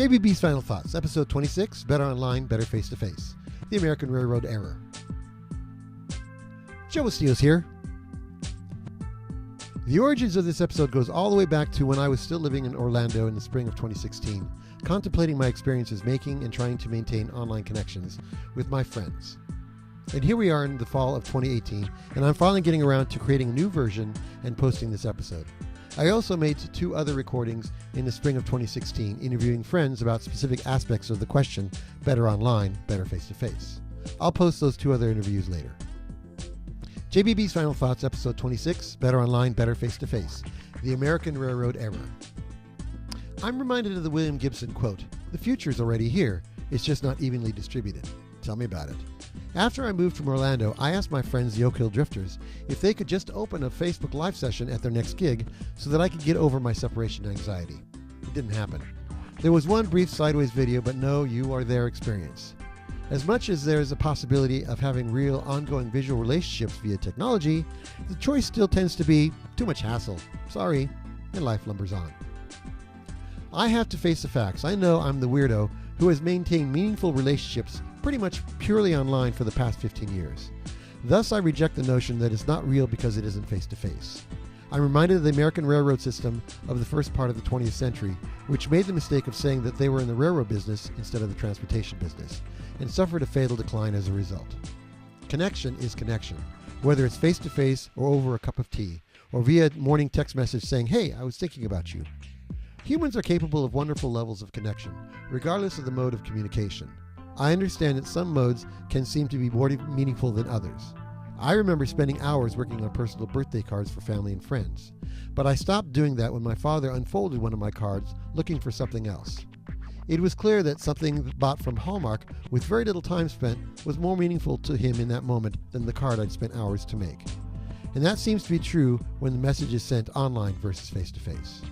JBB's Final Thoughts, Episode 26, Better Online, Better Face-to-Face, The American Railroad Error. Joe Steele's here. The origins of this episode goes all the way back to when I was still living in Orlando in the spring of 2016, contemplating my experiences making and trying to maintain online connections with my friends. And here we are in the fall of 2018, and I'm finally getting around to creating a new version and posting this episode. I also made 2 other recordings in the spring of 2016, interviewing friends about specific aspects of the question, better online, better face-to-face. I'll post those 2 other interviews later. JBB's Final Thoughts, Episode 26, Better Online, Better Face-to-Face, The American Railroad Error. I'm reminded of the William Gibson quote, "The future's already here, it's just not evenly distributed." Tell me about it. After I moved from Orlando, I asked my friends, the Oak Hill Drifters, if they could just open a Facebook Live session at their next gig so that I could get over my separation anxiety. It didn't happen. There was one brief sideways video, but no you are there experience. As much as there is a possibility of having real ongoing visual relationships via technology, the choice still tends to be too much hassle. Sorry, and life lumbers on. I have to face the facts. I know I'm the weirdo who has maintained meaningful relationships pretty much purely online for the past 15 years. Thus, I reject the notion that it's not real because it isn't face-to-face. I'm reminded of the American railroad system of the first part of the 20th century, which made the mistake of saying that they were in the railroad business instead of the transportation business, and suffered a fatal decline as a result. Connection is connection, whether it's face-to-face or over a cup of tea, or via morning text message saying, "Hey, I was thinking about you." Humans are capable of wonderful levels of connection, regardless of the mode of communication. I understand that some modes can seem to be more meaningful than others. I remember spending hours working on personal birthday cards for family and friends, but I stopped doing that when my father unfolded one of my cards looking for something else. It was clear that something bought from Hallmark with very little time spent was more meaningful to him in that moment than the card I'd spent hours to make. And that seems to be true when the message is sent online versus face-to-face.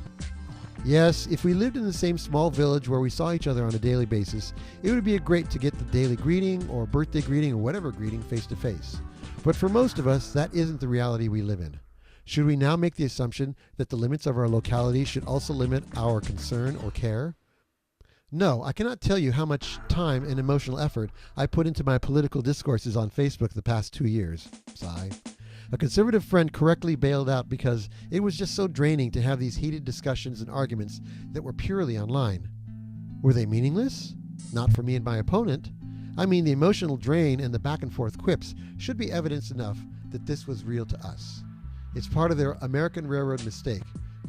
Yes, if we lived in the same small village where we saw each other on a daily basis, it would be great to get the daily greeting or birthday greeting or whatever greeting face-to-face. But for most of us, that isn't the reality we live in. Should we now make the assumption that the limits of our locality should also limit our concern or care? No, I cannot tell you how much time and emotional effort I put into my political discourses on Facebook the past 2 years. Sigh. A conservative friend correctly bailed out because it was just so draining to have these heated discussions and arguments that were purely online. Were they meaningless? Not for me and my opponent. I mean, the emotional drain and the back and forth quips should be evidence enough that this was real to us. It's part of their American railroad mistake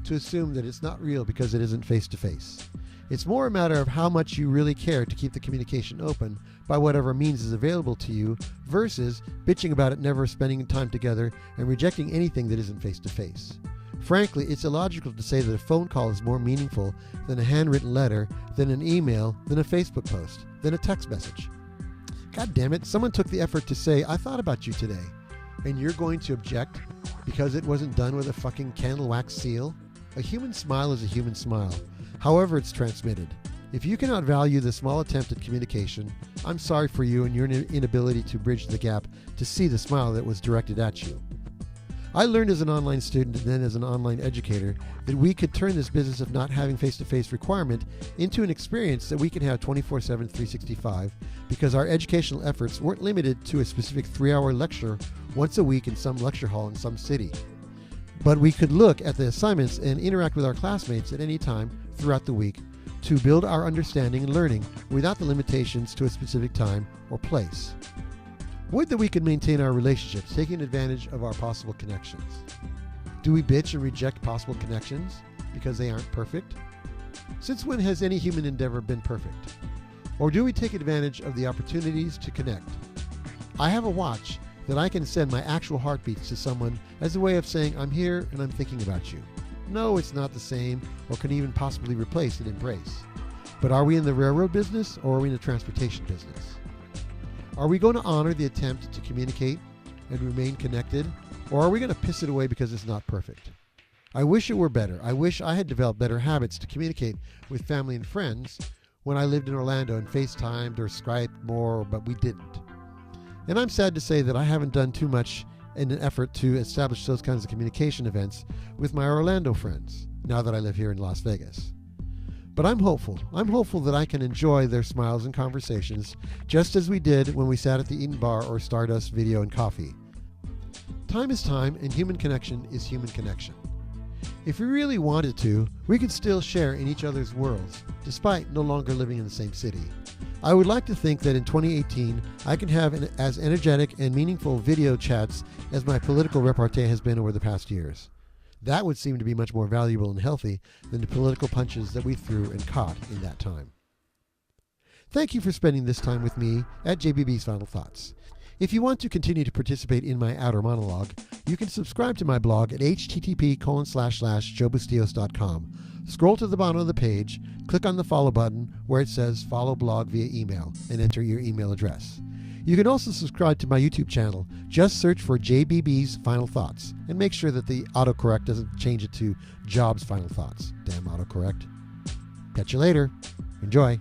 to assume that it's not real because it isn't face-to-face. It's more a matter of how much you really care to keep the communication open by whatever means is available to you versus bitching about it never spending time together and rejecting anything that isn't face-to-face. Frankly, it's illogical to say that a phone call is more meaningful than a handwritten letter, than an email, than a Facebook post, than a text message. God damn it, someone took the effort to say, "I thought about you today," and you're going to object because it wasn't done with a fucking candle wax seal? A human smile is a human smile, however it's transmitted. If you cannot value the small attempt at communication, I'm sorry for you and your inability to bridge the gap to see the smile that was directed at you. I learned as an online student and then as an online educator that we could turn this business of not having face-to-face requirement into an experience that we can have 24/7, 365 because our educational efforts weren't limited to a specific 3-hour lecture once a week in some lecture hall in some city. But we could look at the assignments and interact with our classmates at any time throughout the week to build our understanding and learning without the limitations to a specific time or place. Would that we could maintain our relationships, taking advantage of our possible connections. Do we bitch and reject possible connections because they aren't perfect? Since when has any human endeavor been perfect? Or do we take advantage of the opportunities to connect? I have a watch that I can send my actual heartbeats to someone as a way of saying, "I'm here and I'm thinking about you." No, it's not the same or can even possibly replace an embrace. But are we in the railroad business or are we in the transportation business? Are we going to honor the attempt to communicate and remain connected, or are we going to piss it away because it's not perfect? I wish it were better. I wish I had developed better habits to communicate with family and friends when I lived in Orlando and FaceTimed or Skyped more, but we didn't. And I'm sad to say that I haven't done too much in an effort to establish those kinds of communication events with my Orlando friends, now that I live here in Las Vegas. But I'm hopeful. I'm hopeful that I can enjoy their smiles and conversations, just as we did when we sat at the Eaton Bar or Stardust Video and Coffee. Time is time, and human connection is human connection. If we really wanted to, we could still share in each other's worlds, despite no longer living in the same city. I would like to think that in 2018, I can have as energetic and meaningful video chats as my political repartee has been over the past years. That would seem to be much more valuable and healthy than the political punches that we threw and caught in that time. Thank you for spending this time with me at JBB's Final Thoughts. If you want to continue to participate in my outer monologue, you can subscribe to my blog at http://joebustillos.com. Scroll to the bottom of the page, click on the follow button where it says follow blog via email, and enter your email address. You can also subscribe to my YouTube channel. Just search for JBB's Final Thoughts and make sure that the autocorrect doesn't change it to Job's Final Thoughts. Damn autocorrect. Catch you later. Enjoy.